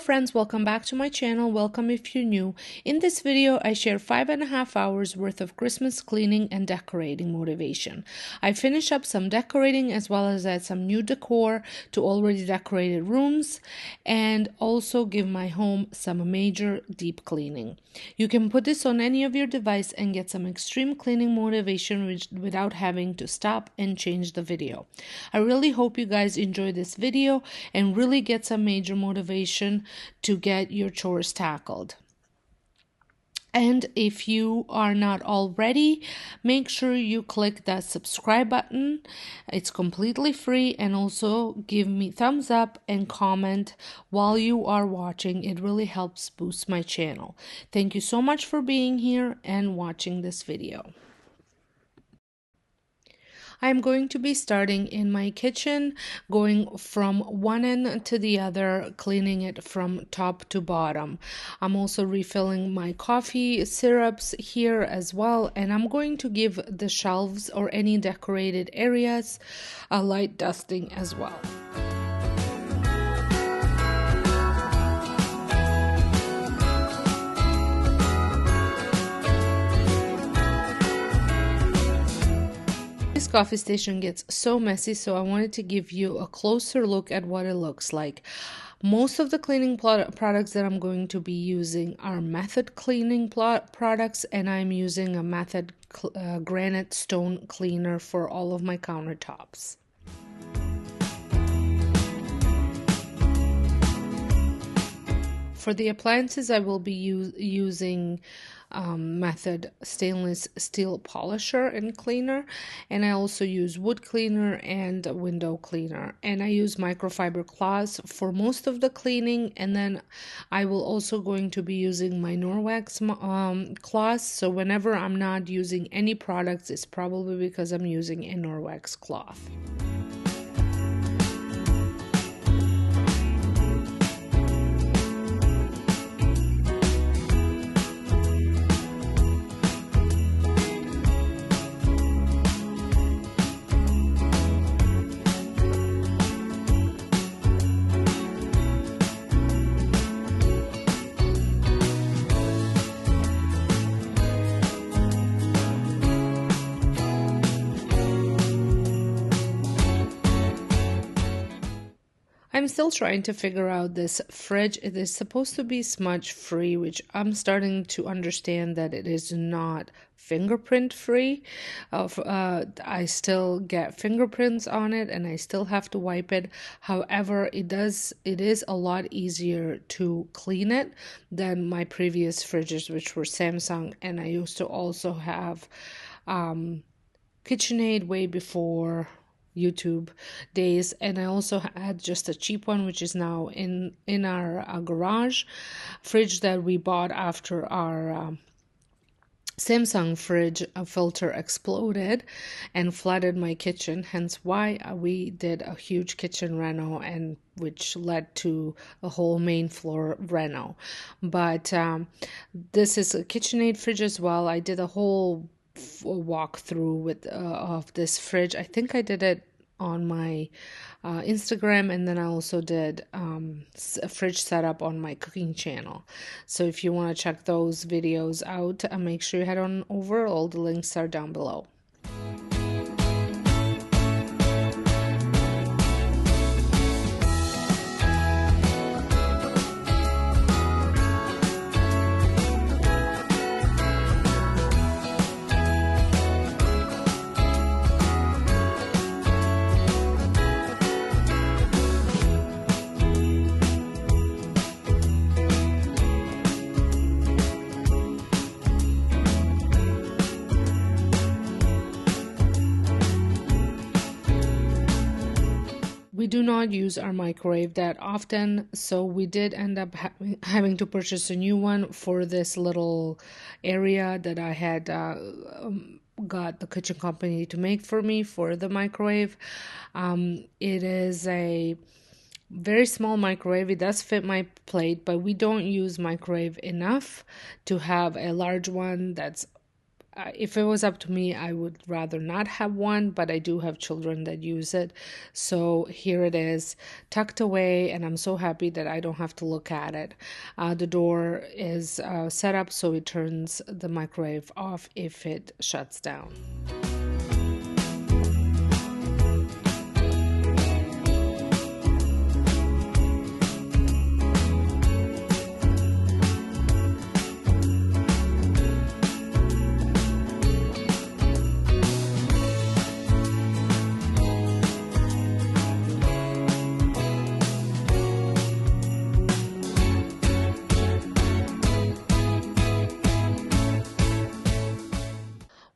friends, welcome back to my channel. Welcome if you're new. In this video, I share 5.5 hours worth of Christmas cleaning and decorating motivation. I finish up some decorating as well as add some new decor to already decorated rooms and also give my home some major deep cleaning. You can put this on any of your device and get some extreme cleaning motivation without having to stop and change the video. I really hope you guys enjoy this video and really get some major motivation to get your chores tackled. And if you are not already, make sure you click that subscribe button. It's completely free, and also give me thumbs up and comment while you are watching. It really helps boost my channel. Thank you so much for being here and watching this video. I'm going to be starting in my kitchen, going from one end to the other, cleaning it from top to bottom. I'm also refilling my coffee syrups here as well, and I'm going to give the shelves or any decorated areas a light dusting as well. This coffee station gets so messy, so I wanted to give you a closer look at what it looks like. Most of the cleaning products that I'm going to be using are Method cleaning products, and I'm using a Method granite stone cleaner for all of my countertops. For the appliances, I will be using Method stainless steel polisher and cleaner, and I also use wood cleaner and window cleaner, and I use microfiber cloths for most of the cleaning. And then I will also going to be using my Norwex cloths, so whenever I'm not using any products, it's probably because I'm using a Norwex cloth. I'm still trying to figure out this fridge. It is supposed to be smudge free, which I'm starting to understand that it is not fingerprint free. I still get fingerprints on it and I still have to wipe it. However, it is a lot easier to clean it than my previous fridges, which were Samsung, and I used to also have KitchenAid way before YouTube days, and I also had just a cheap one, which is now in our garage fridge that we bought after our Samsung fridge filter exploded and flooded my kitchen, hence why we did a huge kitchen reno, and which led to a whole main floor reno. But this is a KitchenAid fridge as well. I did a whole walkthrough with of this fridge. I think I did it on my Instagram, and then I also did a fridge setup on my cooking channel. So if you want to check those videos out, make sure you head on over. All the links are down below. We do not use our microwave that often, so we did end up having to purchase a new one for this little area that I had got the kitchen company to make for me for the microwave. It is a very small microwave. It does fit my plate, but we don't use microwave enough to have a large one that's if it was up to me, I would rather not have one, but I do have children that use it. So here it is, tucked away, and I'm so happy that I don't have to look at it. The door is set up so it turns the microwave off if it shuts down.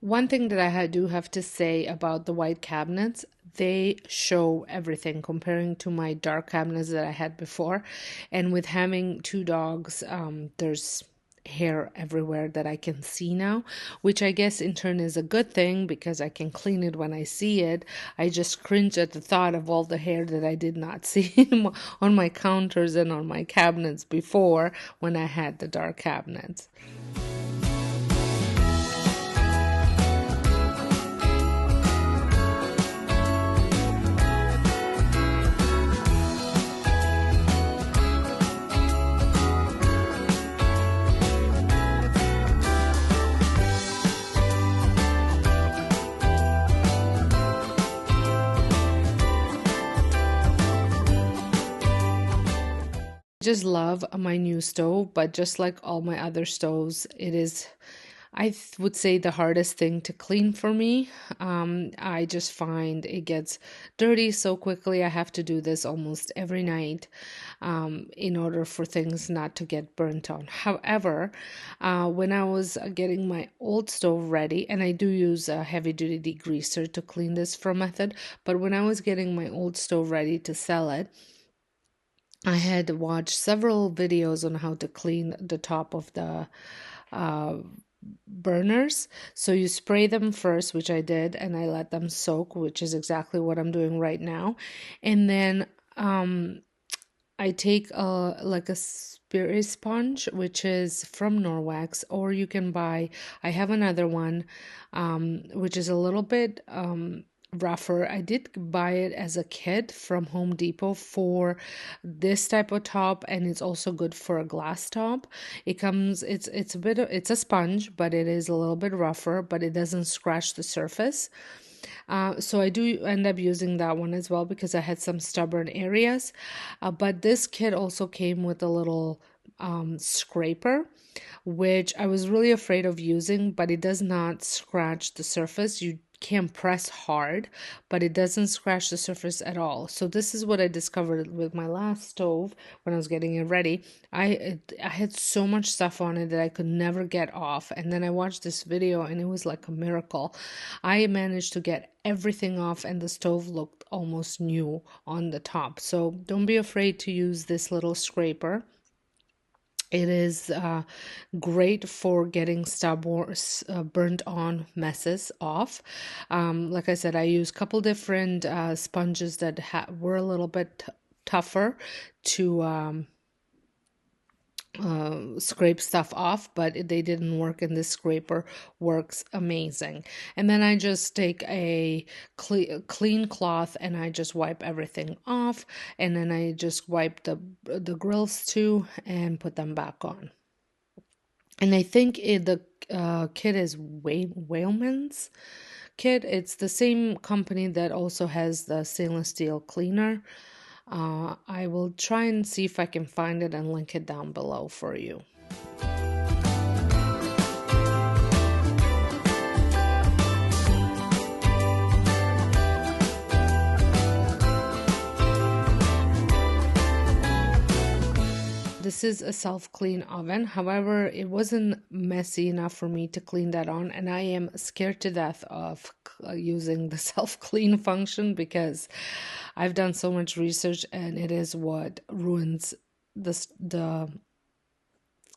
One thing that do have to say about the white cabinets, they show everything comparing to my dark cabinets that I had before. And with having two dogs, there's hair everywhere that I can see now, which I guess in turn is a good thing because I can clean it when I see it. I just cringe at the thought of all the hair that I did not see on my counters and on my cabinets before when I had the dark cabinets. Just love my new stove, but just like all my other stoves, it is, would say, the hardest thing to clean for me. I just find it gets dirty so quickly. I have to do this almost every night in order for things not to get burnt on. However, when I was getting my old stove ready, and I do use a heavy duty degreaser to clean this for method, but when I was getting my old stove ready to sell it, I had watched several videos on how to clean the top of the uh, burners. So you spray them first, which I did, and I let them soak, which is exactly what I'm doing right now. And then I take like a spirit sponge, which is from Norwex, or you can buy, I have another one, which is a little bit rougher. I did buy it as a kit from Home Depot for this type of top, and it's also good for a glass top. It comes, it's a bit of, it's a sponge, but it is a little bit rougher, but it doesn't scratch the surface. So I do end up using that one as well because I had some stubborn areas. But this kit also came with a little scraper, which I was really afraid of using, but it does not scratch the surface. You can press hard, but it doesn't scratch the surface at all. So this is what I discovered with my last stove when I was getting it ready. I had so much stuff on it that I could never get off, and then I watched this video and it was like a miracle. I managed to get everything off and the stove looked almost new on the top. So don't be afraid to use this little scraper. It is great for getting stubborn, burnt on messes off. Like I said, I use a couple different sponges that were a little bit tougher to scrape stuff off, but they didn't work, and this scraper works amazing. And then I just take a clean cloth and I just wipe everything off, and then I just wipe the grills too and put them back on. And I think the kit is Whaleman's kit. It's the same company that also has the stainless steel cleaner. I will try and see if I can find it and link it down below for you. This is a self-clean oven. However, it wasn't messy enough for me to clean that on, and I am scared to death of using the self-clean function because I've done so much research and it is what ruins the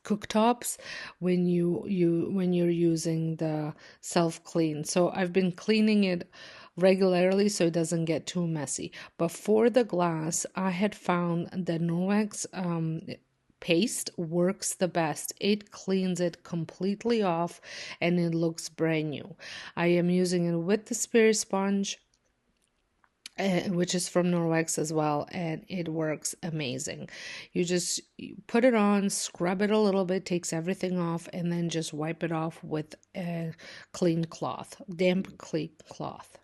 cooktops when you're using the self-clean. So I've been cleaning it regularly so it doesn't get too messy. But for the glass, I had found the Norwex paste works the best. It cleans it completely off and it looks brand new. I am using it with the Spirit sponge, which is from Norwex as well, and it works amazing. You just put it on, scrub it a little bit, takes everything off, and then just wipe it off with a clean cloth, damp clean cloth.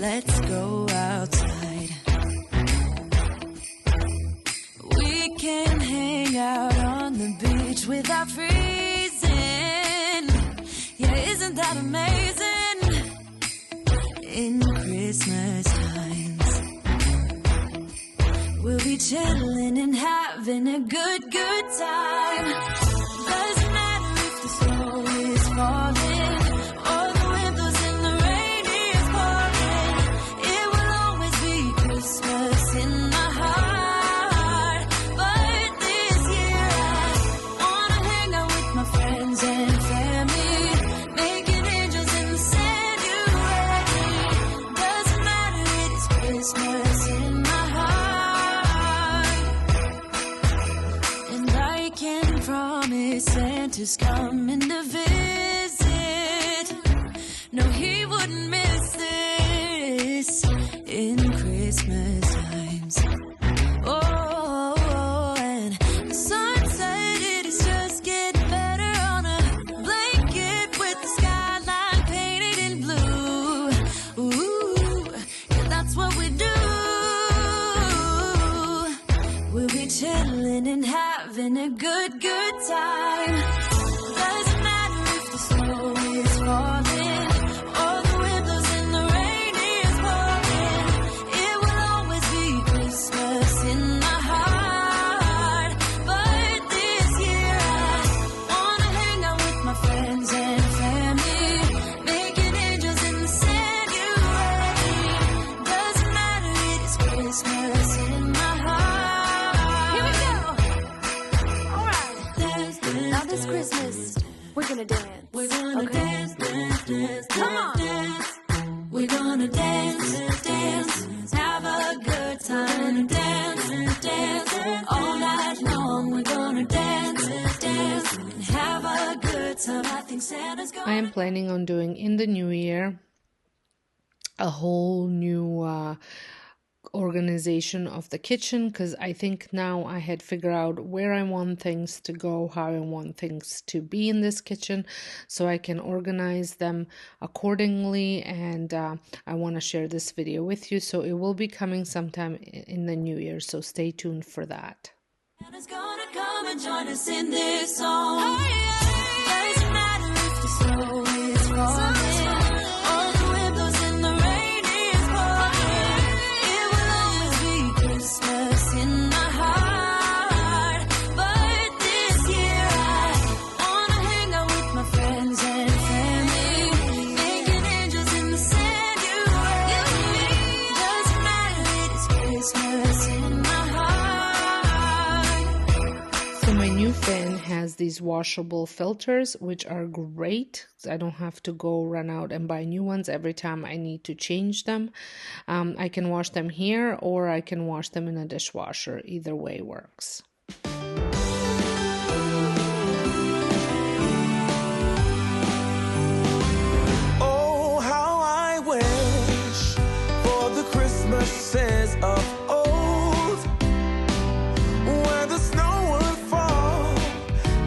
Let's go outside. We can hang out on the beach without freezing. Yeah, isn't that amazing? In Christmas times, we'll be chilling and having a good time. Doesn't matter if the snow is falling or the wind blows in the rain is pouring. It will always be Christmas in my heart. But this year I wanna hang out with my friends and family, making angels in the sand. You ready? Doesn't matter, it is Christmas in my heart. And I can promise Santa's coming to visit. No, he wouldn't miss this in Christmas times. Oh, and the sun said it is just getting better on a blanket with the skyline painted in blue. Ooh, yeah, that's what we do. We'll be chilling and having a good time. Doesn't matter if the snow is falling or the wind blows in the rain is pouring. It will always be Christmas in my heart. But this year I wanna hang out with my friends and family, making angels in the sand. You ready? Doesn't matter, it is Christmas in my heart. Here we go. All right. Dance, dance, now this Christmas, we're gonna dance. We're gonna dance, dance, dance. Come on. Dance. We're gonna dance, dance, have a good time. Dance, dance, all night long. We're gonna dance, dance, and have a good time. I think Santa's gonna. I am planning on doing in the new year a whole new organization of the kitchen, because I think now I had figured out where I want things to go, how I want things to be in this kitchen, so I can organize them accordingly. And I want to share this video with you, so it will be coming sometime in the new year, so stay tuned for that. Santa's gonna come and join us in this song. Doesn't matter if the snow is falling or the wind blows in the rain is pouring. It will always be Christmas in my heart. But this year I wanna hang out with my friends and family, making angels in the sand. You ready? Doesn't matter, it is Christmas in my heart. So my new fan has these washable filters, which are great. I don't have to go run out and buy new ones every time I need to change them. I can wash them here or I can wash them in a dishwasher. Either way works. Christmases of old, where the snow would fall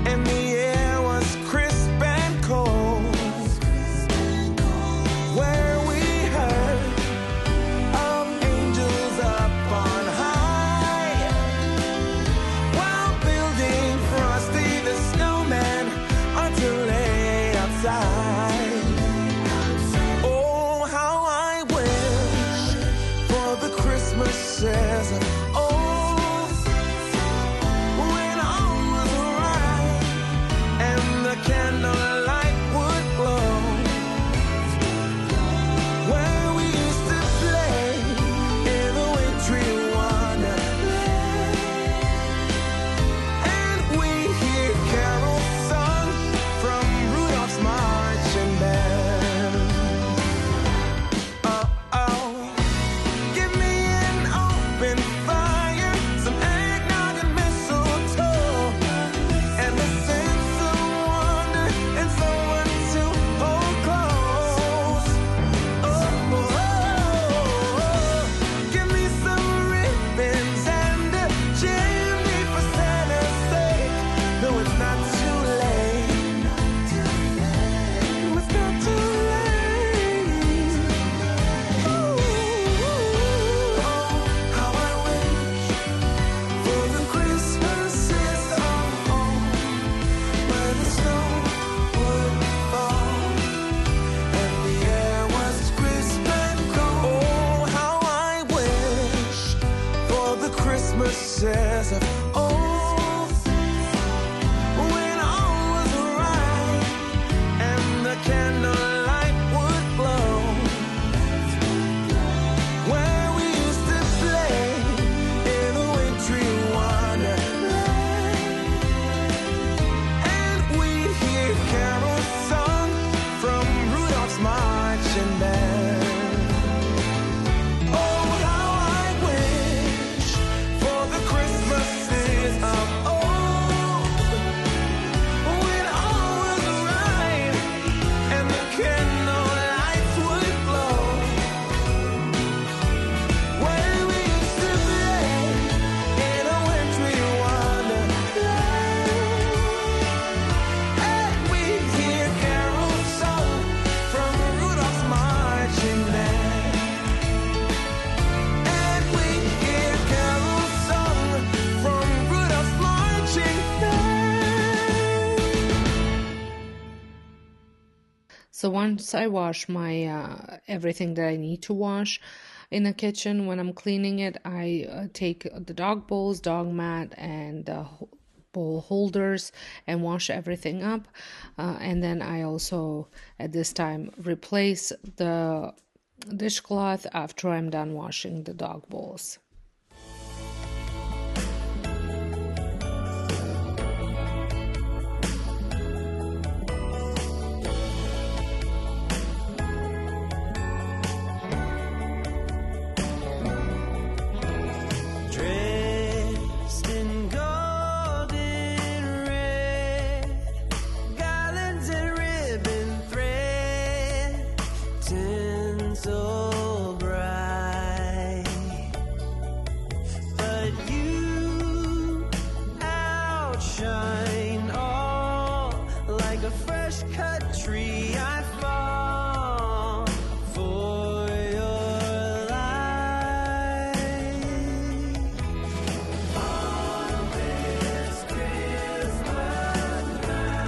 and the air was crisp and cold, where we heard of angels up on high while building Frosty the Snowman until late outside. Oh, how I wish for the Christmases of old, when all was right and the candlelight would glow, where we used to play in the wintry wonderland, and we hear carols sung from Rudolph's marching band. Oh, oh, give me an open fire, some eggnog and mistletoe, and the sense of wonder and someone to hold close. Oh, oh, oh, give me some ribbons and a chimney for Santa's sake. No, it's not too late. No, it's not too late. Oh, how I wish for the Christmases of old, where the snow would fall and the air was crisp and cold. Oh, how I wish for the Christmases of old, when all was right and the candlelight would glow, where we used to play in the wintry wonderland, and we'd hear carols sung from Rudolph's marching band. Oh, how I wish for the Christmases of old, when all was right and the candlelights would glow, where we used to play in a wintry wonderland, and we'd hear carols sung from Rudolph's marching band, and we'd hear carols sung from Rudolph's marching band. So once I wash my everything that I need to wash in the kitchen, when I'm cleaning it, I take the dog bowls, dog mat, and bowl holders and wash everything up. And then I also, at this time, replace the dishcloth after I'm done washing the dog bowls. Dressed in golden red, garlands and ribbon thread, tinsel bright. But you outshine all, like a fresh cut tree. I fall for your light. On this Christmas night,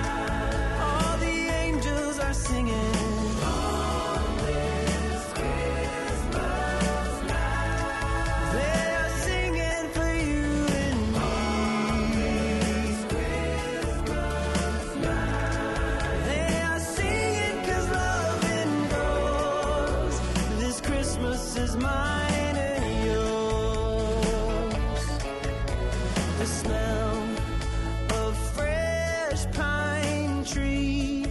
all the angels are singing. On this Christmas night, they are singing for you and me. On this Christmas night, they are singing 'cause love endures. This Christmas is mine and yours. The smell of fresh pine tree.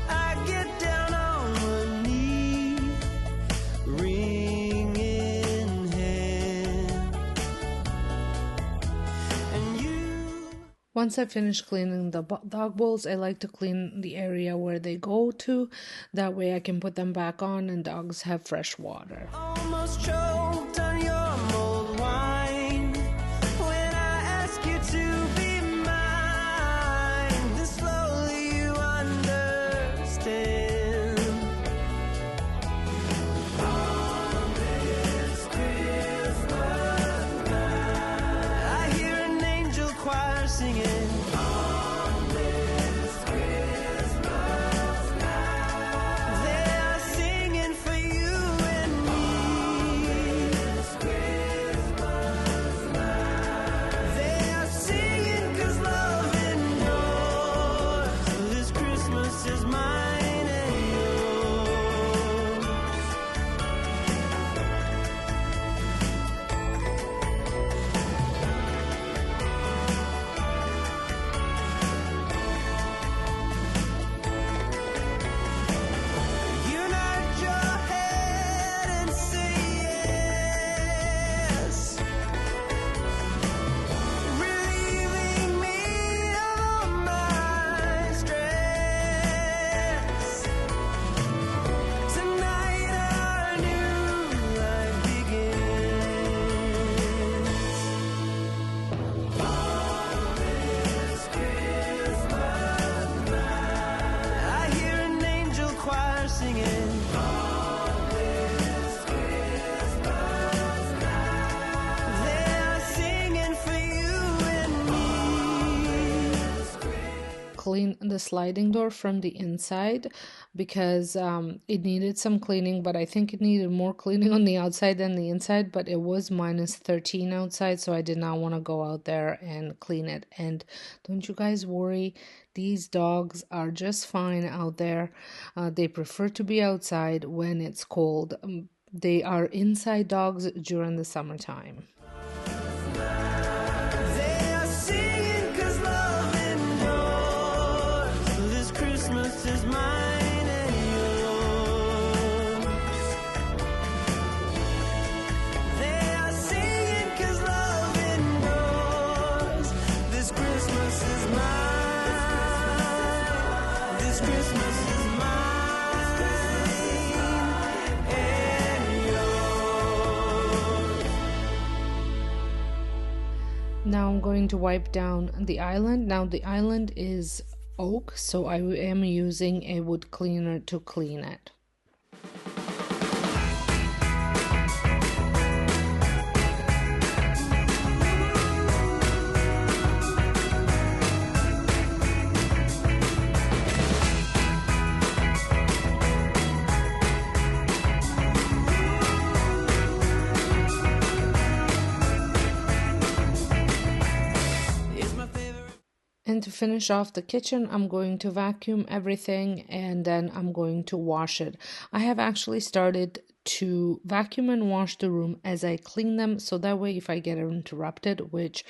I get down on one knee, ring in hand, and you. Once I finish cleaning the dog bowls, I like to clean the area where they go to. That way I can put them back on and dogs have fresh water. Almost choked on your mulled wine when I ask you to be mine. Then slowly you understand. On this Christmas night, I hear an angel choir singing. On this Christmas night, they are singing for you and me. This Christmas night, they are singing 'cause love endures. This Christmas is mine and yours. You nod your head and say yes, relieving me of all my stress. Tonight our new life begins. On this Christmas night, I hear an angel choir singing. On this Christmas night, they are singing for you and me. Clean the sliding door from the inside because it needed some cleaning, but I think it needed more cleaning on the outside than the inside. But it was minus 13 outside, so I did not want to go out there and clean it. And don't you guys worry, these dogs are just fine out there. They prefer to be outside when it's cold. They are inside dogs during the summertime. They are singing 'cause love endures. This Christmas is mine and yours. They are singing 'cause love endures. This Christmas is mine. This Christmas is mine and yours. Now I'm going to wipe down the island. Now the island is oak, so I am using a wood cleaner to clean it. It's my favorite. And to finish off the kitchen, I'm going to vacuum everything and then I'm going to wash it. I have actually started to vacuum and wash the room as I clean them, so that way if I get interrupted, which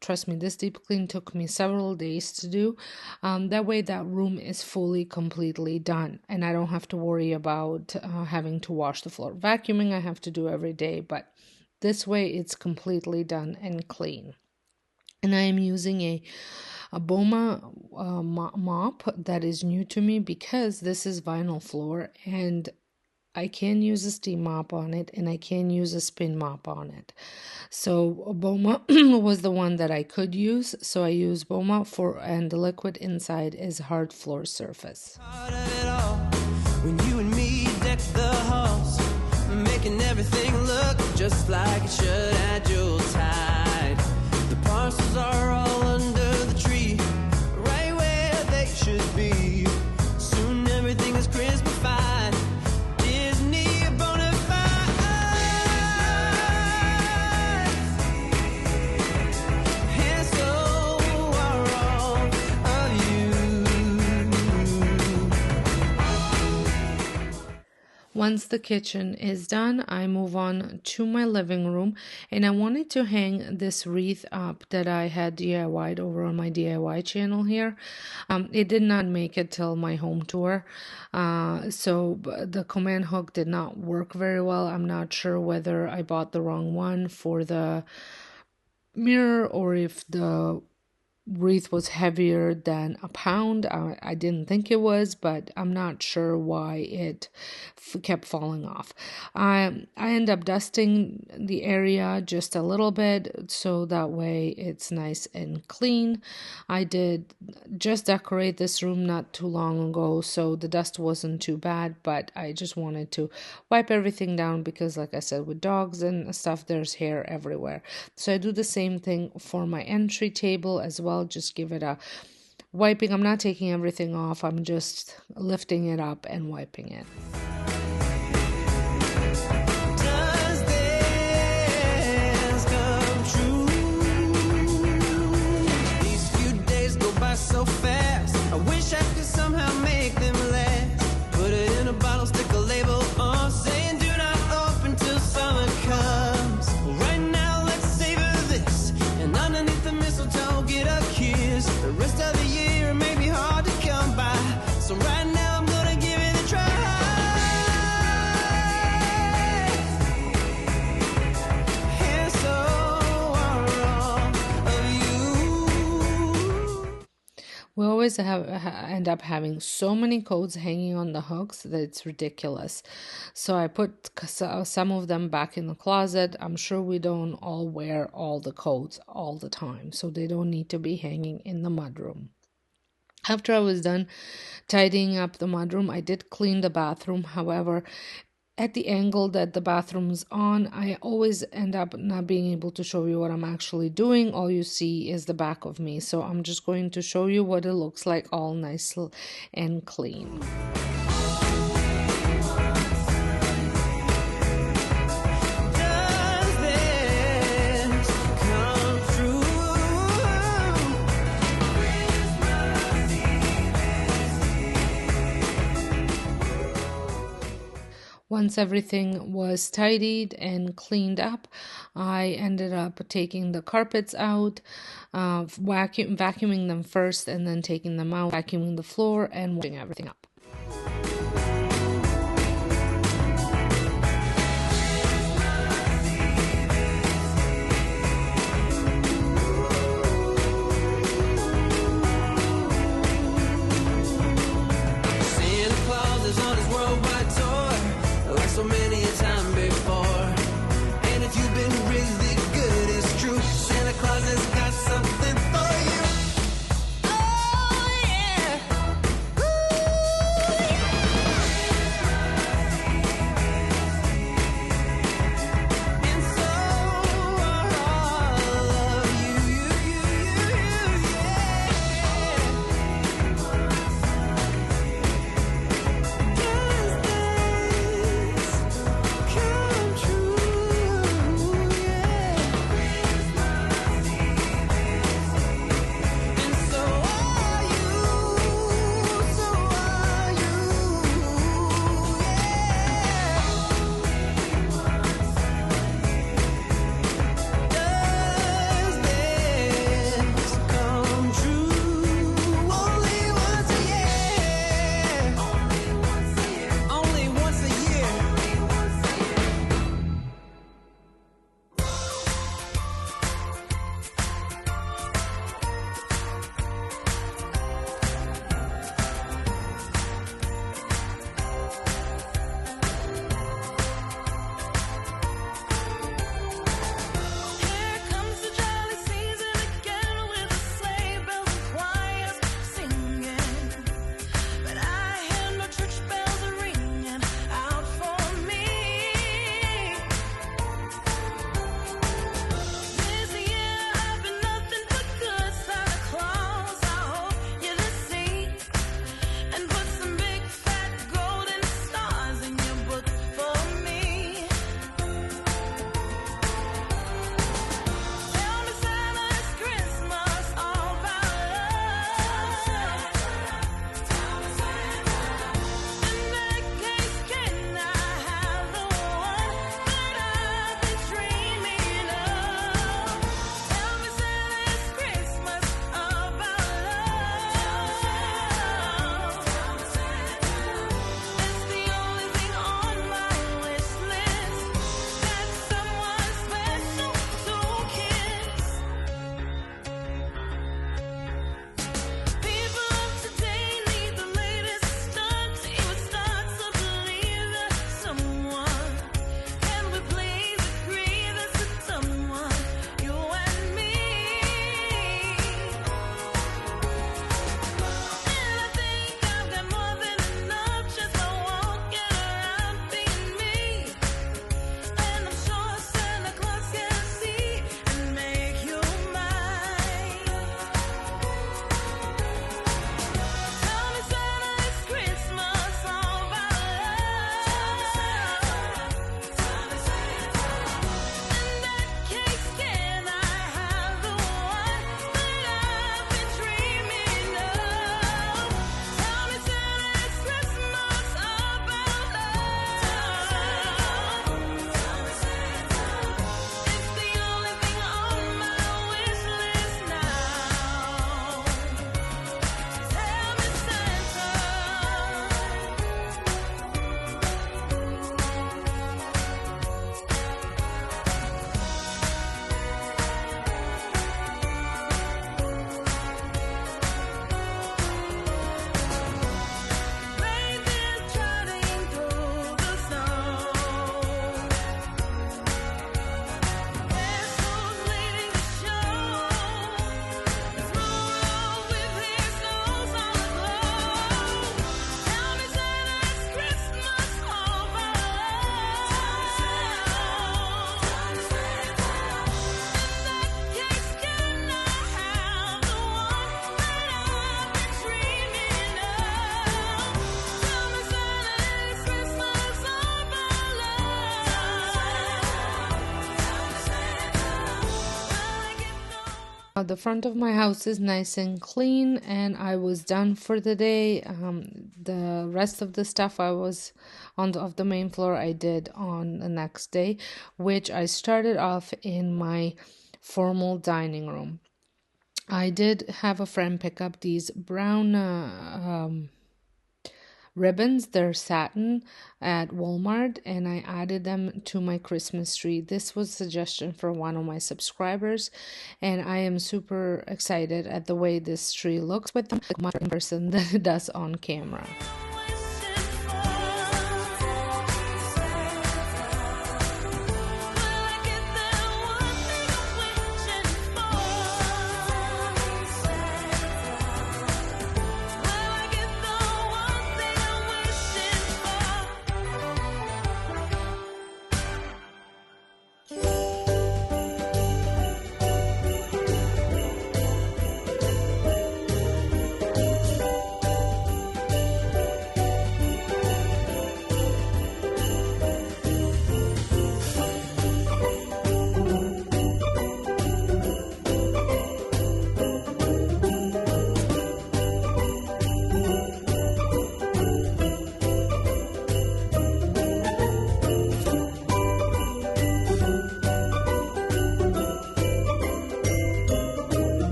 trust me, this deep clean took me several days to do, that way that room is fully, completely done and I don't have to worry about having to wash the floor. Vacuuming I have to do every day, but this way it's completely done and clean. And I am using a Boma mop that is new to me because this is vinyl floor and I can use a steam mop on it and I can use a spin mop on it. So Boma was the one that I could use, so I use Boma and the liquid inside is hard floor surface. Part of it all. When you and me deck the halls, making everything look just like it should at Yuletide. The parcels are all under the tree, right where they should be. Soon everything is Christmas-fied. Disney bona fide. And so are all of you. Once the kitchen is done, I move on to my living room and I wanted to hang this wreath up that I had DIY'd over on my DIY channel here. It did not make it till my home tour, so the command hook did not work very well. I'm not sure whether I bought the wrong one for the mirror or if the wreath was heavier than a pound. I didn't think it was, but I'm not sure why it kept falling off. I end up dusting the area just a little bit so that way it's nice and clean. I did just decorate this room not too long ago, so the dust wasn't too bad, but I just wanted to wipe everything down because, like I said, with dogs and stuff, there's hair everywhere. So I do the same thing for my entry table as well. Just give it a wiping. I'm not taking everything off. I'm just lifting it up and wiping it. Does this come true? These few days go by so fast. I wish I could somehow make them last. Put it in a bottle, stick a label on, saying do not open till summer comes. Right now, let's savor this, and underneath the mistletoe, get a kiss. The rest of the year may be hard to come by, so right now I'm gonna give it a try. And so are all of you. We always end up having so many coats hanging on the hooks that it's ridiculous. So I put some of them back in the closet. I'm sure we don't all wear all the coats all the time, so they don't need to be hanging in the mudroom. After I was done tidying up the mudroom, I did clean the bathroom. However, at the angle that the bathroom's on, I always end up not being able to show you what I'm actually doing. All you see is the back of me. So I'm just going to show you what it looks like all nice and clean. Does this come true? Once everything was tidied and cleaned up, I ended up taking the carpets out, vacuuming them first, and then taking them out, vacuuming the floor, and washing everything up. Santa Claus is on his worldwide tour, like so many a time before. And if you've been really good, it's true, Santa Claus has got something for you. Oh yeah. Ooh. The front of my house is nice and clean, and I was done for the day. The rest of the stuff I was of the main floor I did on the next day, which I started off in my formal dining room. I did have a friend pick up these brown ribbons. They're satin at Walmart, and I added them to my Christmas tree. This was a suggestion for one of my subscribers, and I am super excited at the way this tree looks with them much in person than it does on camera.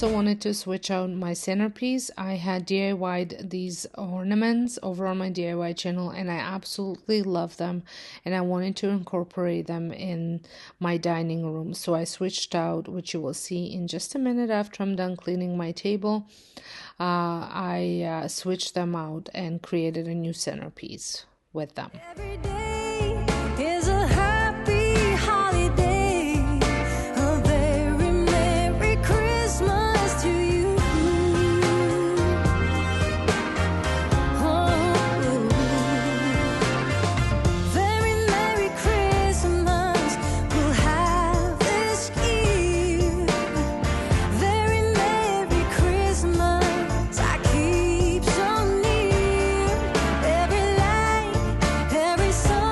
Also wanted to switch out my centerpiece. I had DIY'd these ornaments over on my DIY channel, and I absolutely love them, and I wanted to incorporate them in my dining room. So I switched out, which you will see in just a minute after I'm done cleaning my table. I switched them out and created a new centerpiece with them. Every day is a happy holiday. A very Merry Christmas to you. Oh, very Merry Christmas we'll have this year. Very Merry Christmas, I keep so near. Every light, every song.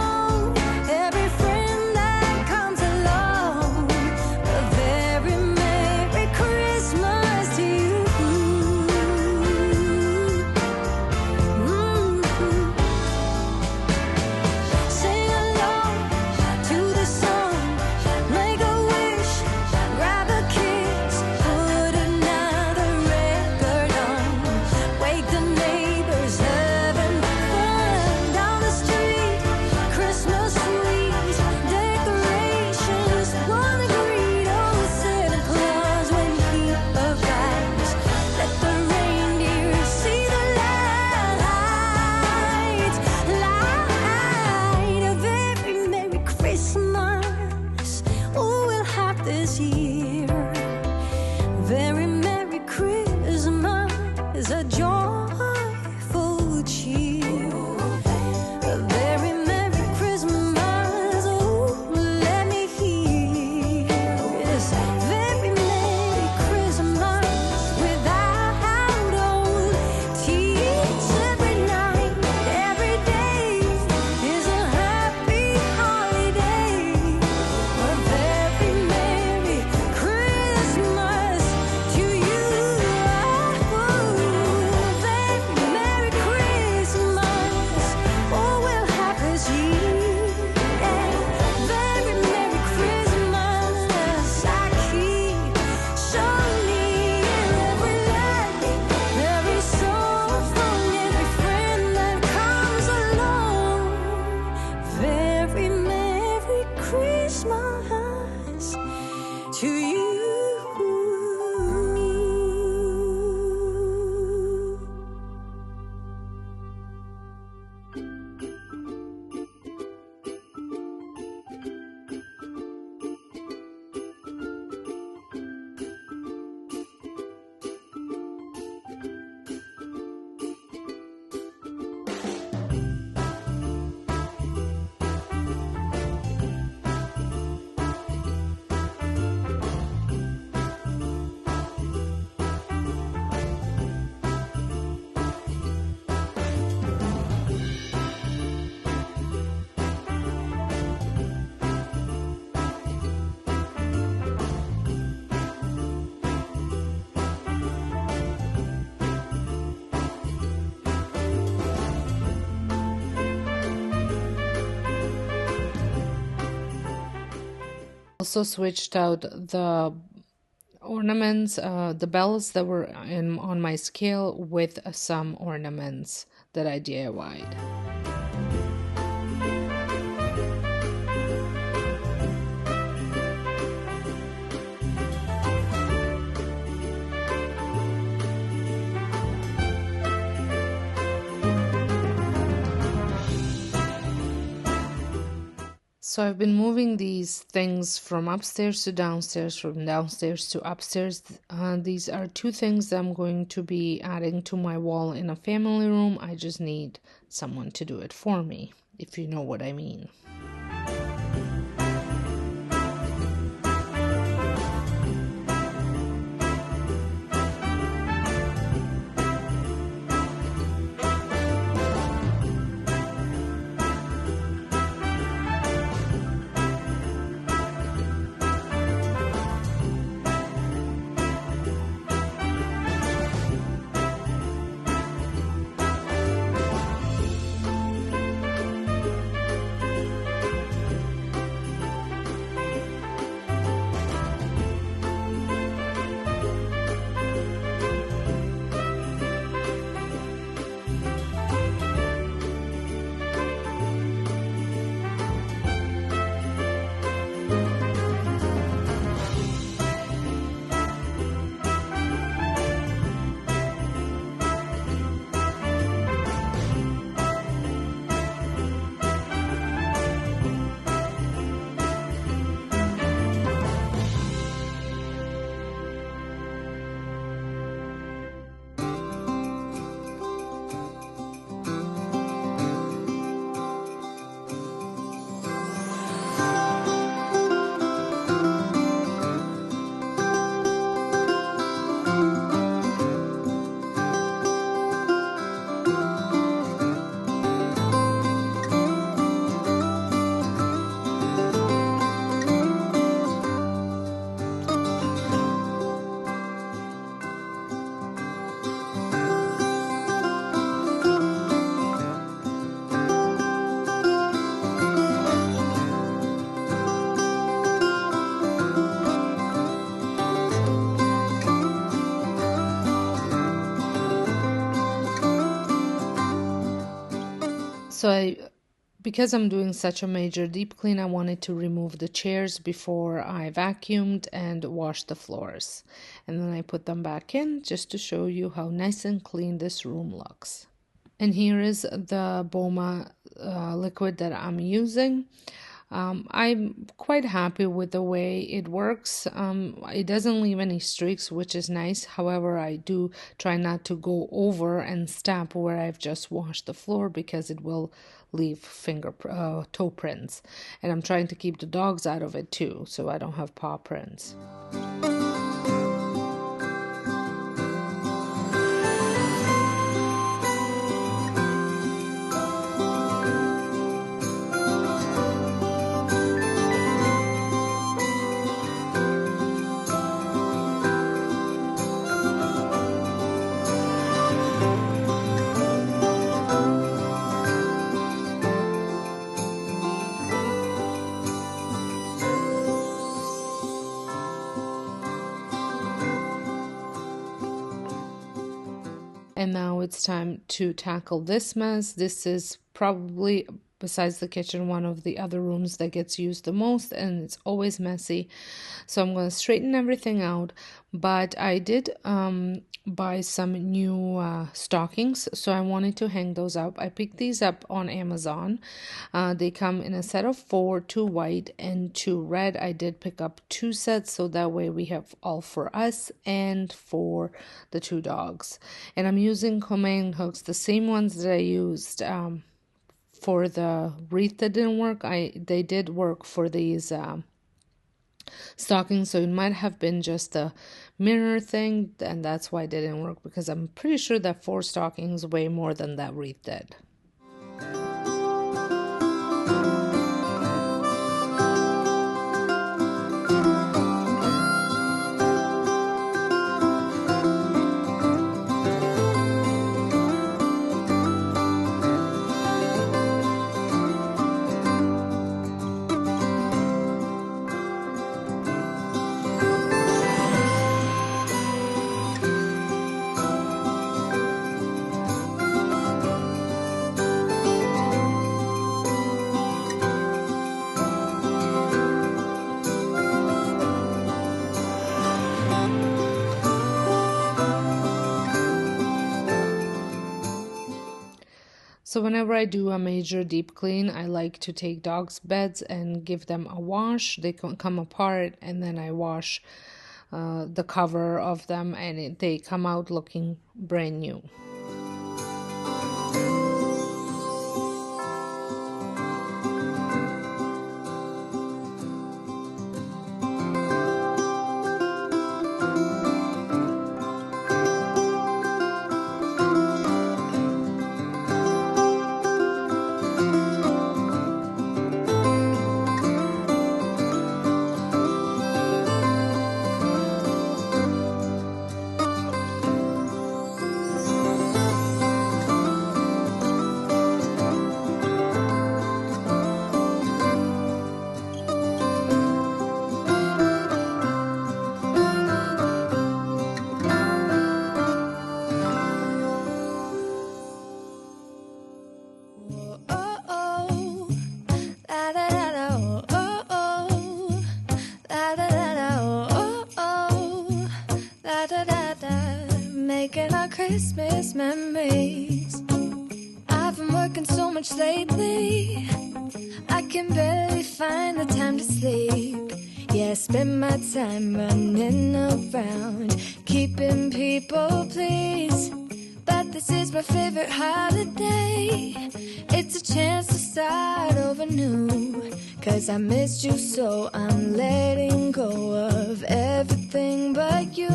Also switched out the ornaments, the bells that were on my scale with some ornaments that I DIY'd. So I've been moving these things from upstairs to downstairs, from downstairs to upstairs. These are two things that I'm going to be adding to my wall in a family room. I just need someone to do it for me, if you know what I mean. So because I'm doing such a major deep clean, I wanted to remove the chairs before I vacuumed and washed the floors. And then I put them back in just to show you how nice and clean this room looks. And here is the Boma liquid that I'm using. I'm quite happy with the way it works. It doesn't leave any streaks, which is nice. However, I do try not to go over and stamp where I've just washed the floor because it will leave toe prints. And I'm trying to keep the dogs out of it too, so I don't have paw prints. And now it's time to tackle this mess. This is probably, besides the kitchen, one of the other rooms that gets used the most, and it's always messy. So I'm going to straighten everything out. But I did buy some new stockings, so I wanted to hang those up. I picked these up on Amazon. They come in a set of 4, 2 white and 2 red. I did pick up 2 sets, so that way we have all for us and for the 2 dogs. And I'm using command hooks, the same ones that I used for the wreath that didn't work. They did work for these stockings, so it might have been just a mirror thing, and that's why it didn't work, because I'm pretty sure that 4 stockings weigh more than that wreath did. So whenever I do a major deep clean, I like to take dogs' beds and give them a wash. They come apart, and then I wash the cover of them, and they come out looking brand new. Making our Christmas memories. I've been working so much lately, I can barely find the time to sleep. Yeah, I spend my time running around, keeping people pleased. But this is my favorite holiday. It's a chance to start over new. 'Cause I missed you, so I'm letting go of everything but you.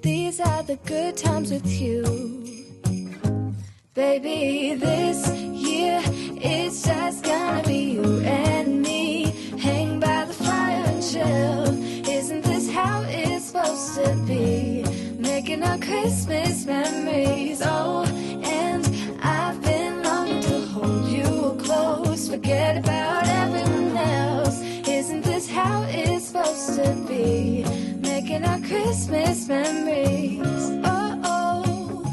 These are the good times with you. Baby, this year it's just gonna be you and me. Hang by the fire and chill. Isn't this how it's supposed to be? Making our Christmas memories. Oh, and I've been longing to hold you close. Forget about everyone else. Isn't this how it's supposed to be? Making our Christmas memories. Oh, oh,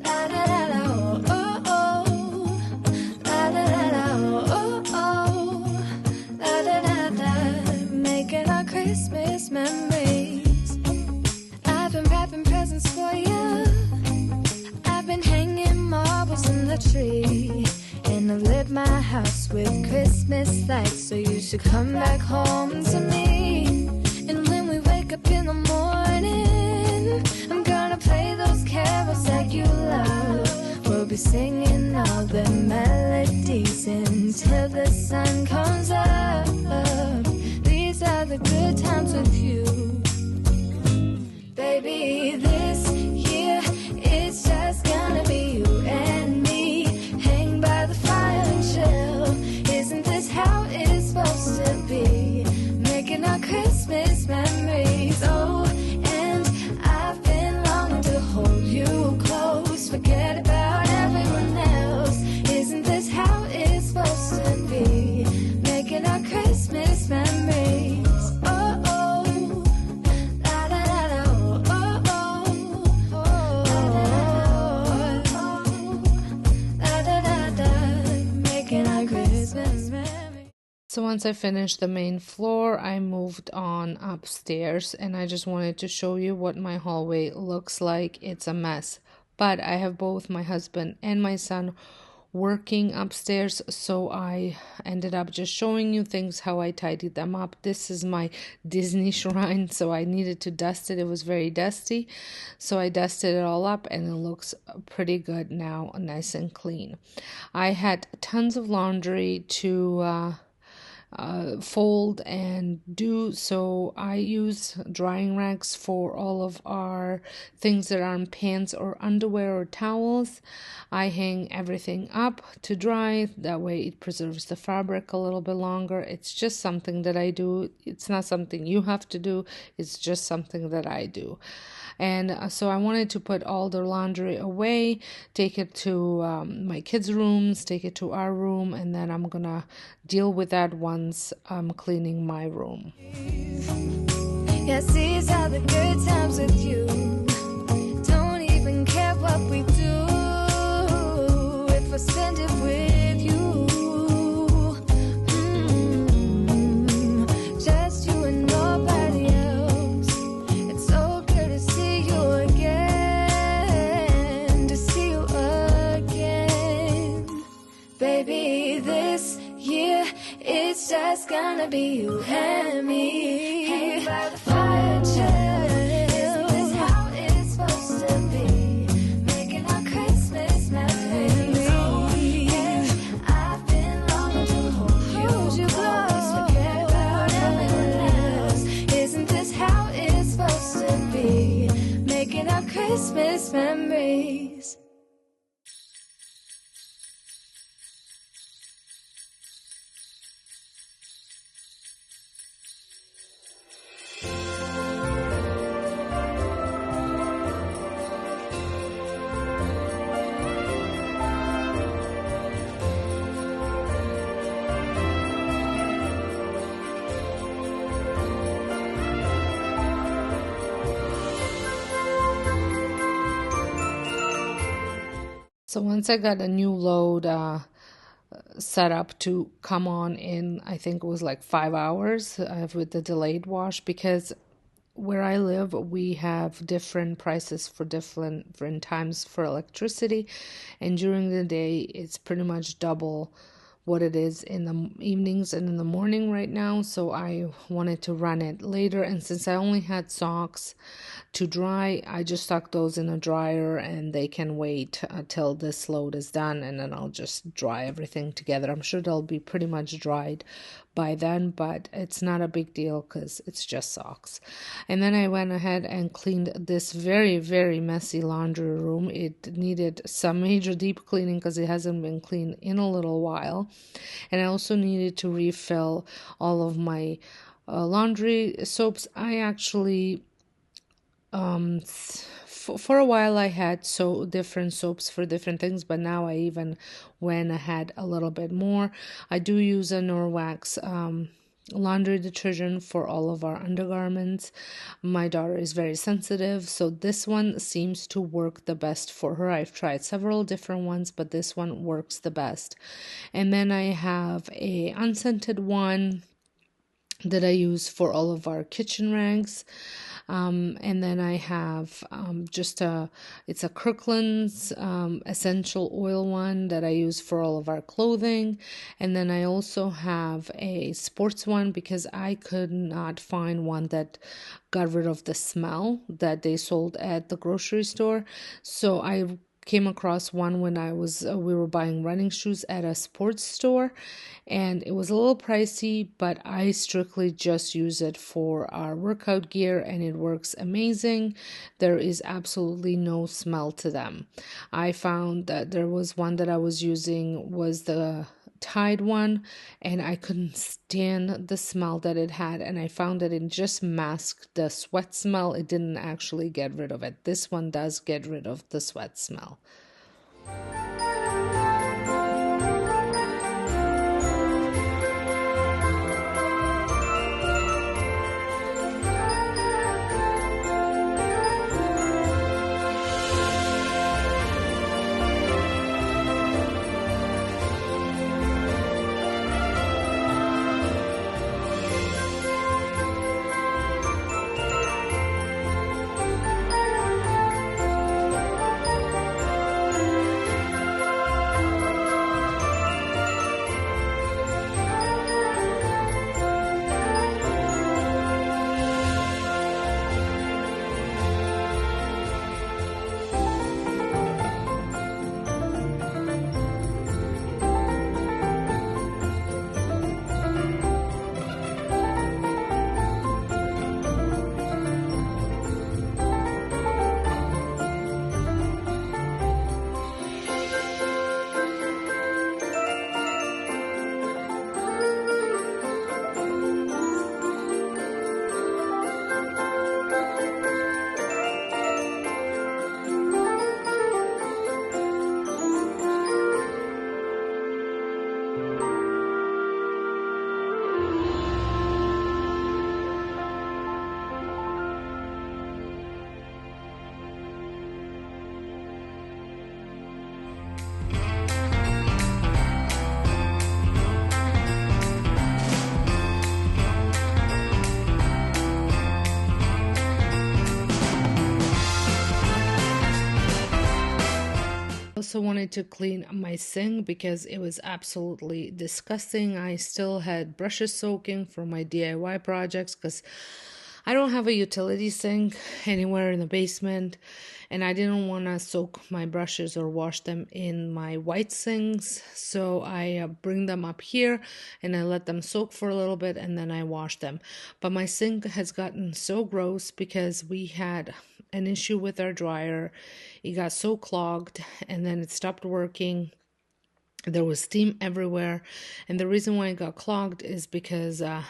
la da da da, oh, oh, la da da da, oh, oh, la da da da. Making our Christmas memories. I've been wrapping presents for you. I've been hanging marbles in the tree. And I've lit my house with Christmas lights. So you should come back home to me. And when we wake up in the morning, I'm gonna play those carols that you love. We'll be singing all the melodies until the sun comes up. These are the good times with you. Baby, this year it's just gonna be you and me. Hang by the fire and chill. Isn't this how it's supposed to be? Making our Christmas memories. Oh, and I've been longing to hold you close. Forget about everyone else. Isn't this how it's supposed to be? Making our Christmas memories. Oh, oh, la da da da, oh, oh, oh, la da da da, making our Christmas memories. So once I finished the main floor, I moved on upstairs, and I just wanted to show you what my hallway looks like. It's a mess, but I have both my husband and my son working upstairs, so I ended up just showing you things, how I tidied them up. This is my Disney shrine, so I needed to dust it. It was very dusty, so I dusted it all up, and it looks pretty good now, nice and clean. I had tons of laundry to fold and do, so I use drying racks for all of our things that are in pants or underwear or towels. I hang everything up to dry, that way it preserves the fabric a little bit longer. It's just something that I do. It's not something you have to do, it's just something that I do. And so I wanted to put all the laundry away, take it to my kids' rooms, take it to our room, and then I'm gonna deal with that once I'm cleaning my room. Yes, these are the good times with you. Don't even care what we do if I spend it with you. Just you and nobody else. It's so good to see you again, to see you again. to be you and me. Hanging by the fire chill. Isn't this how it's supposed to be? Making our Christmas memories. Oh, yeah. I've been longing to hold you close. Forget about everyone else. Isn't this how it's supposed to be? Making our Christmas memories. So once I got a new load set up to come on in, I think it was like 5 hours with the delayed wash, because where I live, we have different prices for different times for electricity, and during the day, it's pretty much double what it is in the evenings and in the morning right now. So I wanted to run it later, and since I only had socks to dry, I just stuck those in a dryer, and they can wait until this load is done, and then I'll just dry everything together. I'm sure they'll be pretty much dried by then, but it's not a big deal because it's just socks. And then I went ahead and cleaned this very, very messy laundry room. It needed some major deep cleaning because it hasn't been cleaned in a little while. And I also needed to refill all of my laundry soaps. I actually for a while I had different soaps for different things, but now I even went ahead a little bit more. I do use a Norwax laundry detergent for all of our undergarments. My daughter is very sensitive, so this one seems to work the best for her. I've tried several different ones, but this one works the best. And then I have a unscented one that I use for all of our kitchen rags. And then I have it's a Kirkland's essential oil one that I use for all of our clothing. And then I also have a sports one because I could not find one that got rid of the smell that they sold at the grocery store. So I came across one when we were buying running shoes at a sports store, and it was a little pricey, but I strictly just use it for our workout gear, and it works amazing. There is absolutely no smell to them. I found that there was one that I was using was the Tide one, and I couldn't stand the smell that it had, and I found that it just masked the sweat smell. It didn't actually get rid of it. This one does get rid of the sweat smell. Also wanted to clean my sink because it was absolutely disgusting. I still had brushes soaking from my DIY projects because I don't have a utility sink anywhere in the basement, and I didn't want to soak my brushes or wash them in my white sinks, so I bring them up here and I let them soak for a little bit and then I wash them. But my sink has gotten so gross because we had an issue with our dryer. It got so clogged and then it stopped working. There was steam everywhere, and the reason why it got clogged is because a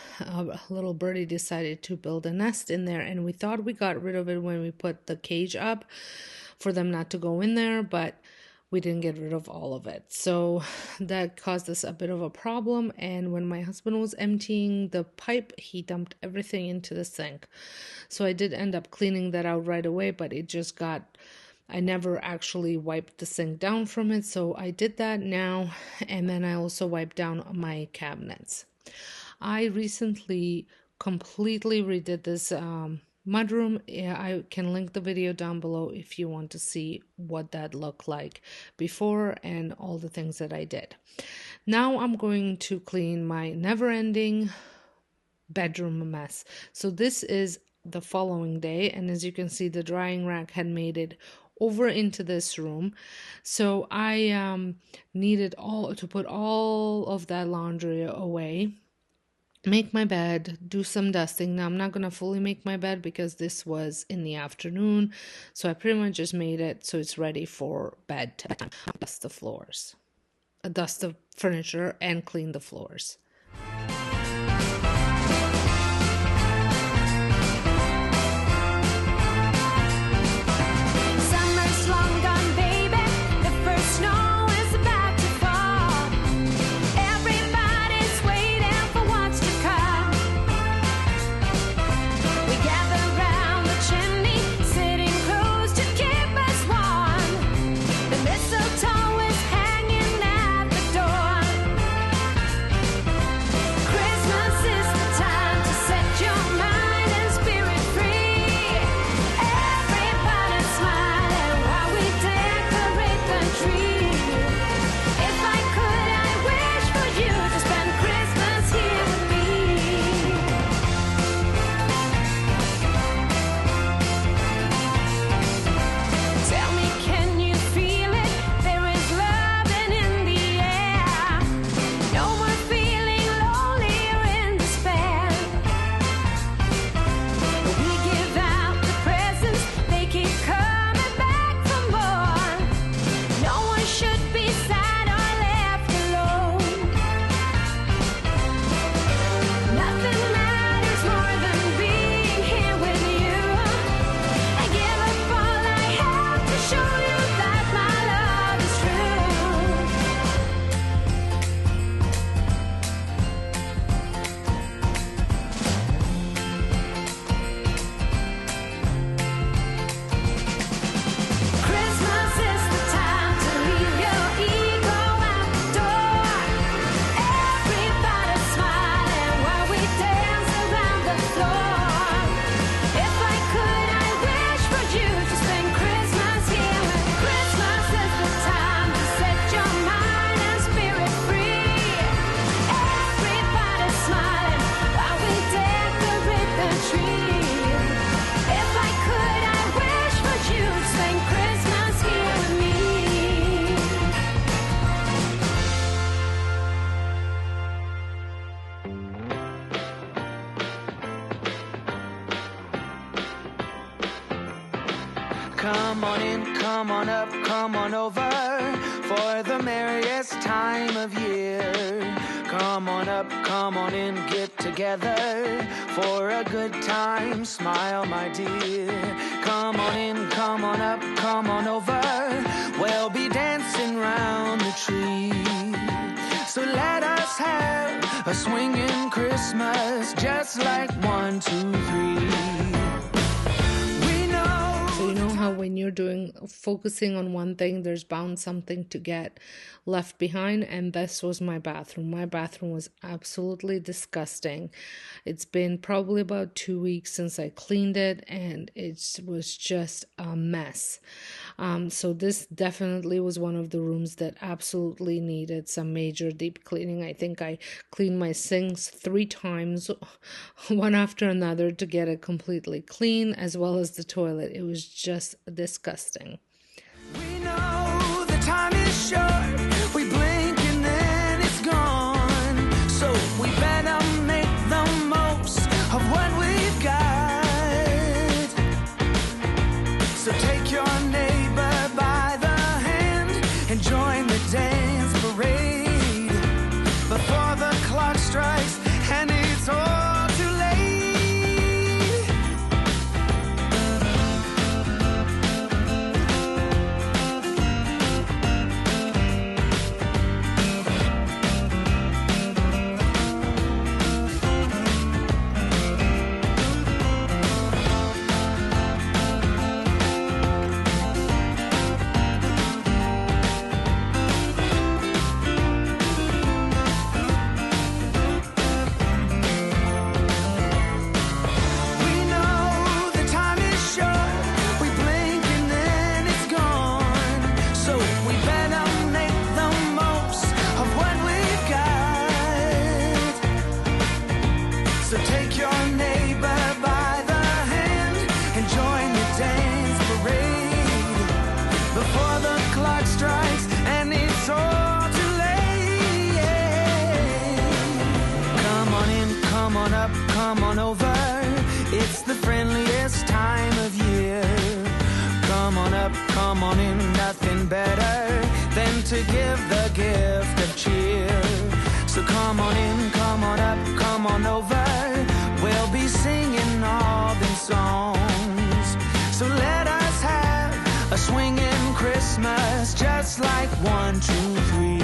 little birdie decided to build a nest in there, and we thought we got rid of it when we put the cage up for them not to go in there, but we didn't get rid of all of it. So that caused us a bit of a problem, and when my husband was emptying the pipe, he dumped everything into the sink. So I did end up cleaning that out right away, but it just got... I never actually wiped the sink down from it, so I did that now, and then I also wiped down my cabinets. I recently completely redid this mudroom. I can link the video down below if you want to see what that looked like before and all the things that I did. Now I'm going to clean my never-ending bedroom mess. So this is the following day, and as you can see, the drying rack had made it over into this room, so I needed to put all of that laundry away, make my bed, do some dusting. Now I'm not gonna fully make my bed because this was in the afternoon, so I pretty much just made it so it's ready for bed time. Dust the floors, dust the furniture, and clean the floors. Come on in, come on up, come on over for the merriest time of year. Come on up, come on in, get together for a good time. Smile, my dear. Come on in, come on up, come on over. We'll be dancing round the tree. So let us have a swinging Christmas, just like 1, 2, 3. So you know how when you're focusing on one thing, there's bound something to get left behind. And this was my bathroom. My bathroom was absolutely disgusting. It's been probably about 2 weeks since I cleaned it, and it was just a mess. So this definitely was one of the rooms that absolutely needed some major deep cleaning. I think I cleaned my sinks 3 times, one after another, to get it completely clean, as well as the toilet. It was just disgusting. We know the time is short. We blink and then it's gone. So we better make the most of what we've got. So take your neighbor by the hand and join the dance parade before the clock strikes and it's all too late. Come on over, it's the friendliest time of year. Come on up, come on in, nothing better than to give the gift of cheer. So come on in, come on up, come on over, we'll be singing all these songs. So let us have a swinging Christmas, just like 1, 2, 3.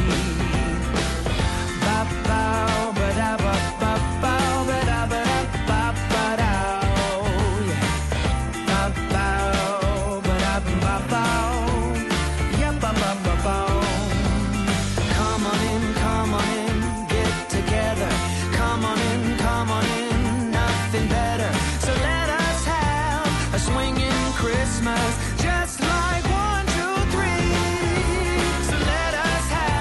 Ba-bow, ba-da-ba-ba-bow, ba-da-ba-da. Christmas, just like 1, 2, 3. So let us have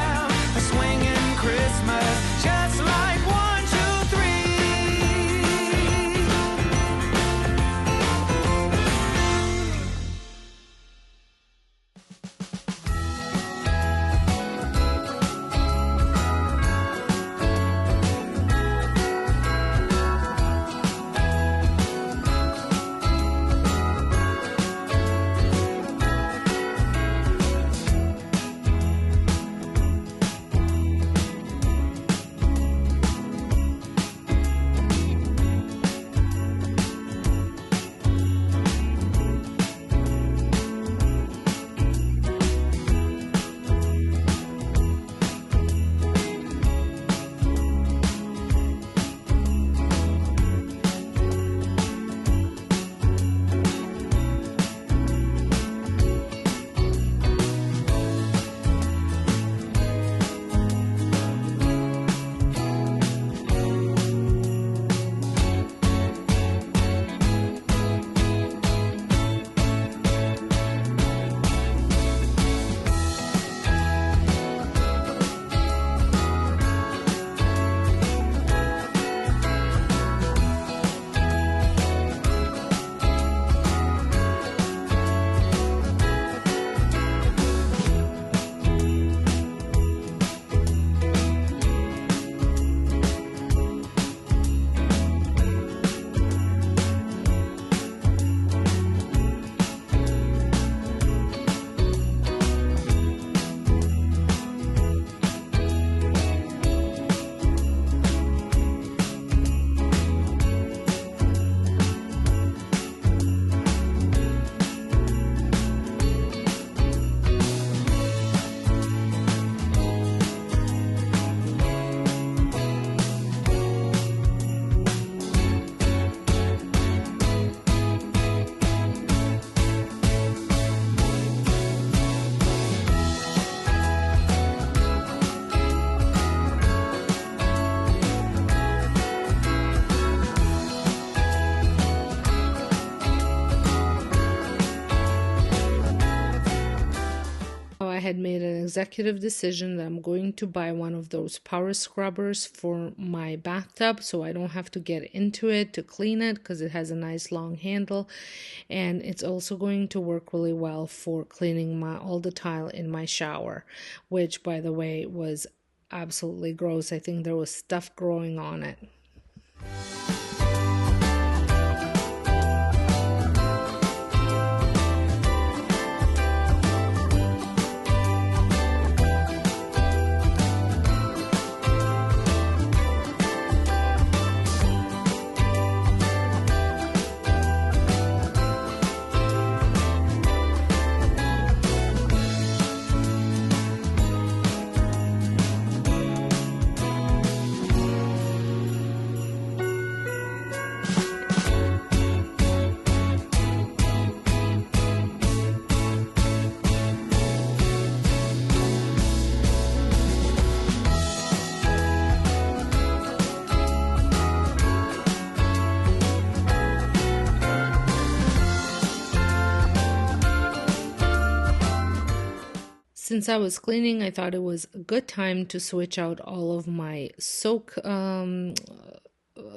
I had made an executive decision that I'm going to buy one of those power scrubbers for my bathtub so I don't have to get into it to clean it, because it has a nice long handle, and it's also going to work really well for cleaning all the tile in my shower, which, by the way, was absolutely gross. I think there was stuff growing on it. Since I was cleaning, I thought it was a good time to switch out all of my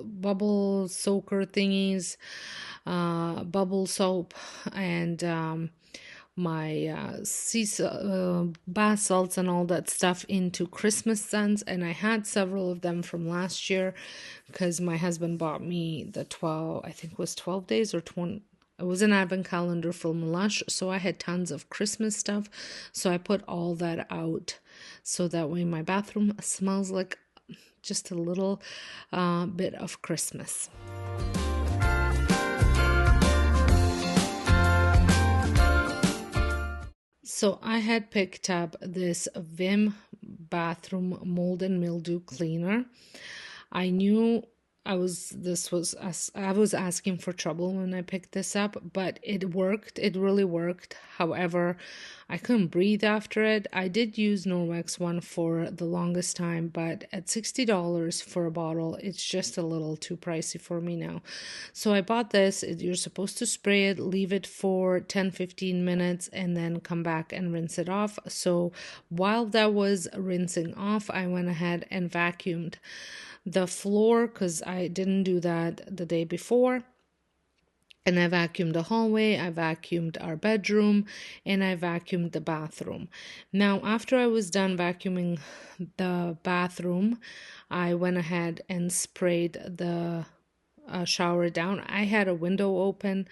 bubble soaker thingies, bubble soap, and my bath salts and all that stuff into Christmas scents. And I had several of them from last year because my husband bought me the 12, I think it was 12 days or 20. It was an advent calendar from Lush, so I had tons of Christmas stuff. So I put all that out so that way my bathroom smells like just a little bit of Christmas. So I had picked up this Vim bathroom mold and mildew cleaner. I knew I was asking for trouble when I picked this up, but it worked. It really worked. However, I couldn't breathe after it. I did use Norwex one for the longest time, but at $60 for a bottle, it's just a little too pricey for me now. So I bought this. You're supposed to spray it, leave it for 10-15 minutes, and then come back and rinse it off. So while that was rinsing off, I went ahead and vacuumed the floor because I didn't do that the day before. And I vacuumed the hallway, I vacuumed our bedroom, and I vacuumed the bathroom. Now, after I was done vacuuming the bathroom, I went ahead and sprayed the shower down. I had a window open,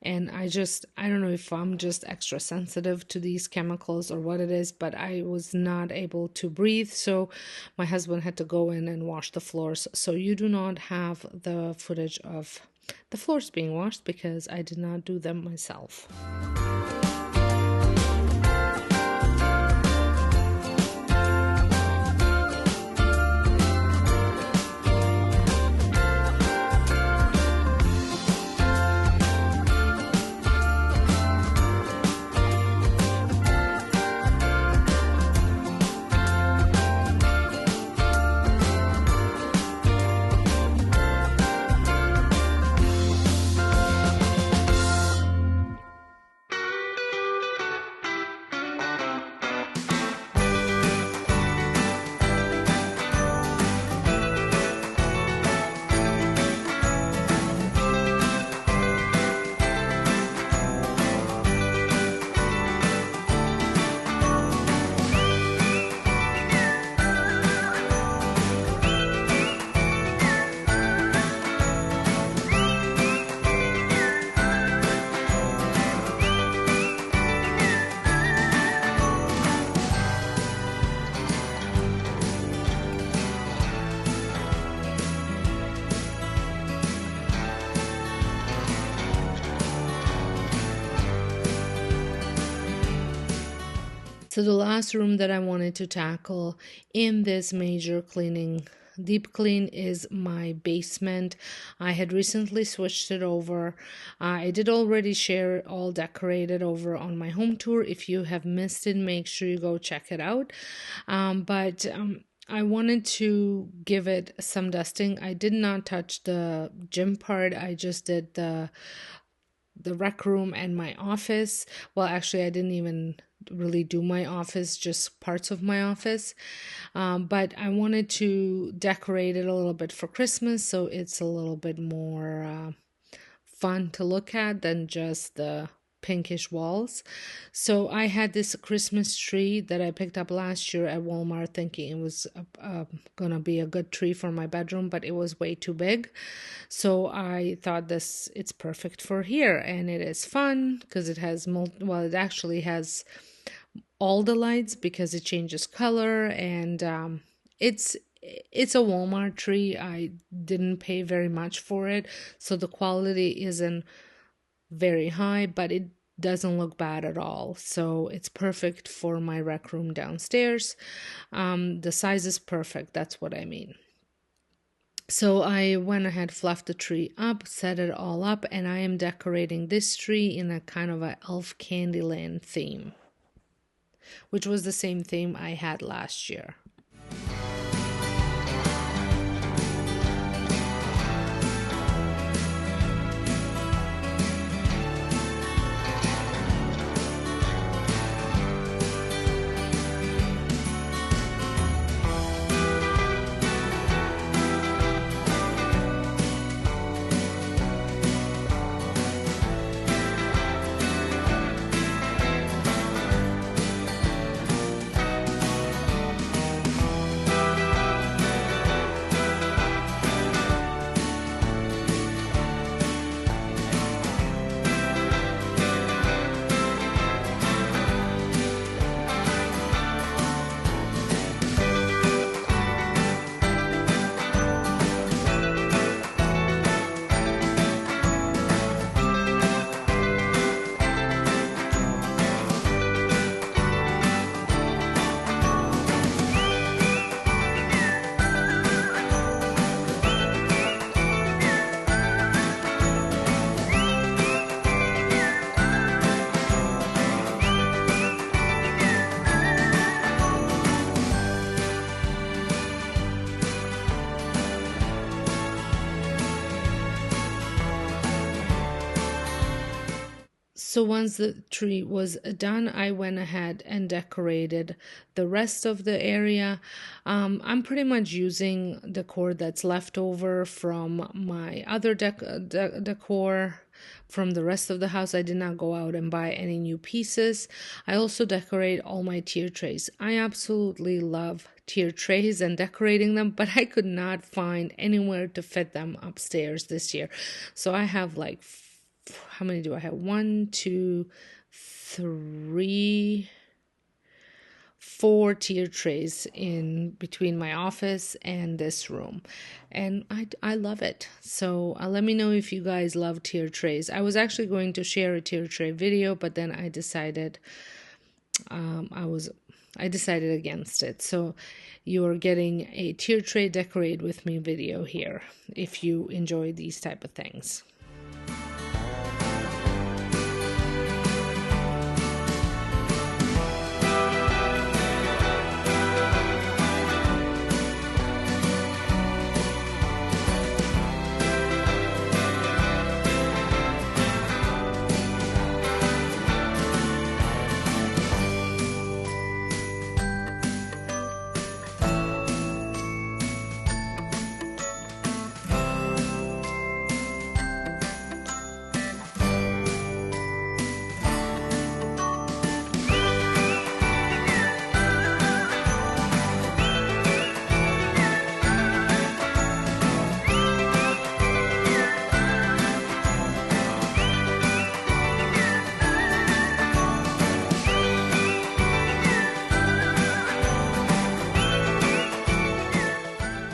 and I don't know if I'm just extra sensitive to these chemicals or what it is, but I was not able to breathe. So my husband had to go in and wash the floors. So you do not have the footage of the floors being washed because I did not do them myself. So the last room that I wanted to tackle in this major deep clean is my basement. I had recently switched it over. I did already share all decorated over on my home tour. If you have missed it, make sure you go check it out. But I wanted to give it some dusting. I did not touch the gym part. I just did the rec room and my office. Well, actually, I didn't even really do my office, just parts of my office. But I wanted to decorate it a little bit for Christmas, so it's a little bit more fun to look at than just the pinkish walls. So I had this Christmas tree that I picked up last year at Walmart, thinking it was gonna be a good tree for my bedroom, but it was way too big. So I thought it's perfect for here, and it is fun because it has it actually has all the lights because it changes color, and it's a Walmart tree. I didn't pay very much for it, so the quality isn't very high, but it doesn't look bad at all. So it's perfect for my rec room downstairs. The size is perfect, that's what I mean. So I went ahead, fluffed the tree up, set it all up, and I am decorating this tree in a kind of a elf Candyland theme, which was the same theme I had last year. So once the tree was done, I went ahead and decorated the rest of the area. I'm pretty much using decor that's left over from my other decor from the rest of the house. I did not go out and buy any new pieces. I also decorate all my tier trays. I absolutely love tier trays and decorating them, but I could not find anywhere to fit them upstairs this year. So I have like, how many do I have? 1, 2, 3, 4 tier trays in between my office and this room, and I love it. So let me know if you guys love tier trays. I was actually going to share a tier tray video, but then I decided I decided against it. So you're getting a tier tray decorate with me video here if you enjoy these type of things.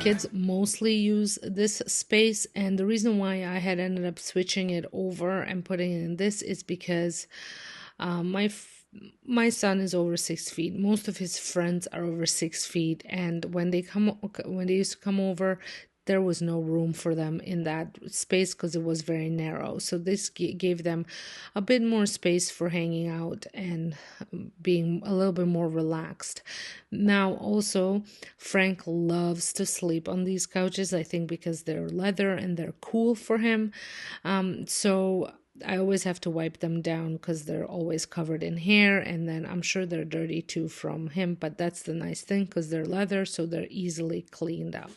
Kids mostly use this space, and the reason why I had ended up switching it over and putting it in this is because my son is over 6 feet. Most of his friends are over 6 feet, and when they used to come over, there was no room for them in that space because it was very narrow. So this gave them a bit more space for hanging out and being a little bit more relaxed. Now also, Frank loves to sleep on these couches, I think because they're leather and they're cool for him. So I always have to wipe them down because they're always covered in hair, and then I'm sure they're dirty too from him, but that's the nice thing because they're leather, so they're easily cleaned up.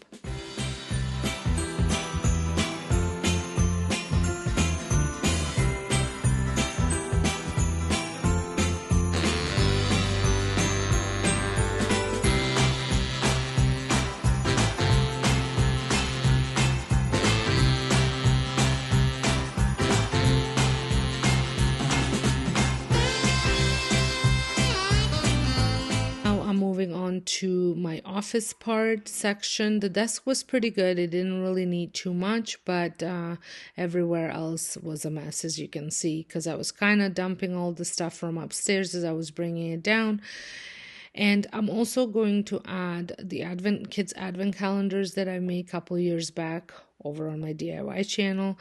Moving on to my office part section. The desk was pretty good. It didn't really need too much, but everywhere else was a mess, as you can see, because I was kind of dumping all the stuff from upstairs as I was bringing it down. And I'm also going to add the kids advent calendars that I made a couple years back over on my DIY channel,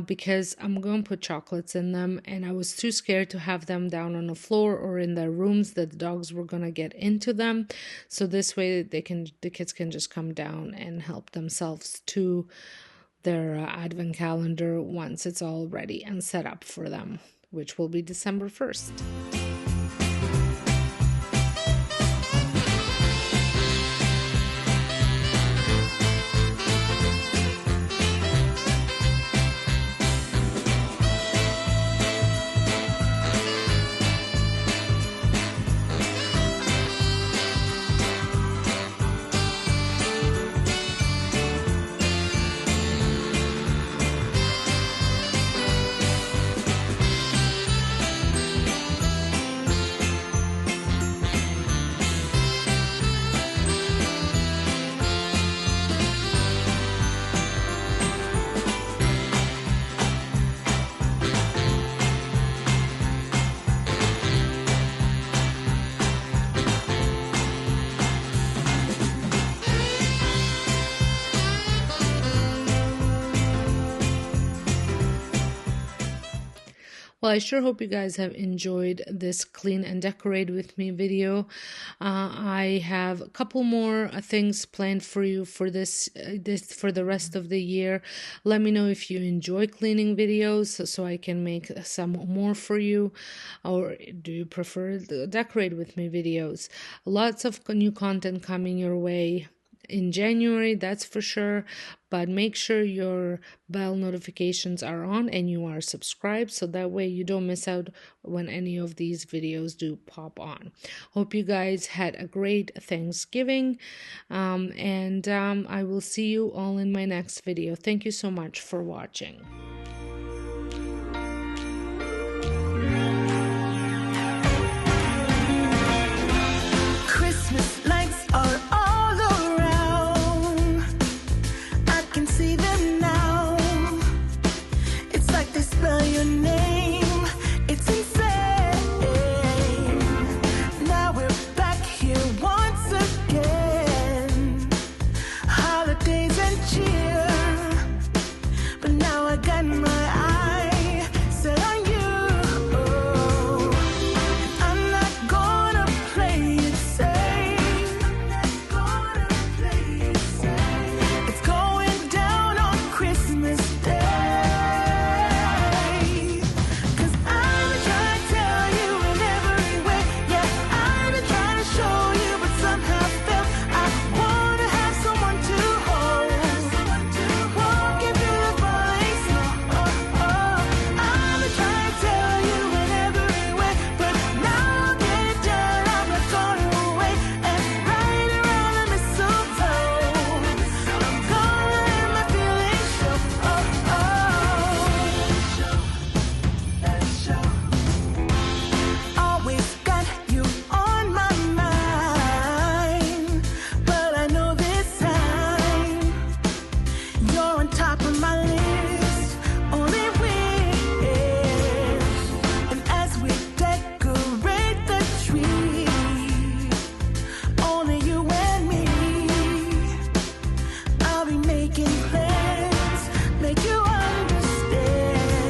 because I'm going to put chocolates in them, and I was too scared to have them down on the floor or in their rooms that the dogs were going to get into them. So this way the kids can just come down and help themselves to their advent calendar once it's all ready and set up for them, which will be December 1st. Well, I sure hope you guys have enjoyed this clean and decorate with me video. I have a couple more things planned for you for this for the rest of the year. Let me know if you enjoy cleaning videos so I can make some more for you, or do you prefer the decorate with me videos? Lots of new content coming your way in January, that's for sure, but make sure your bell notifications are on and you are subscribed, so that way you don't miss out when any of these videos do pop on. Hope you guys had a great Thanksgiving, and I will see you all in my next video. Thank you so much for watching.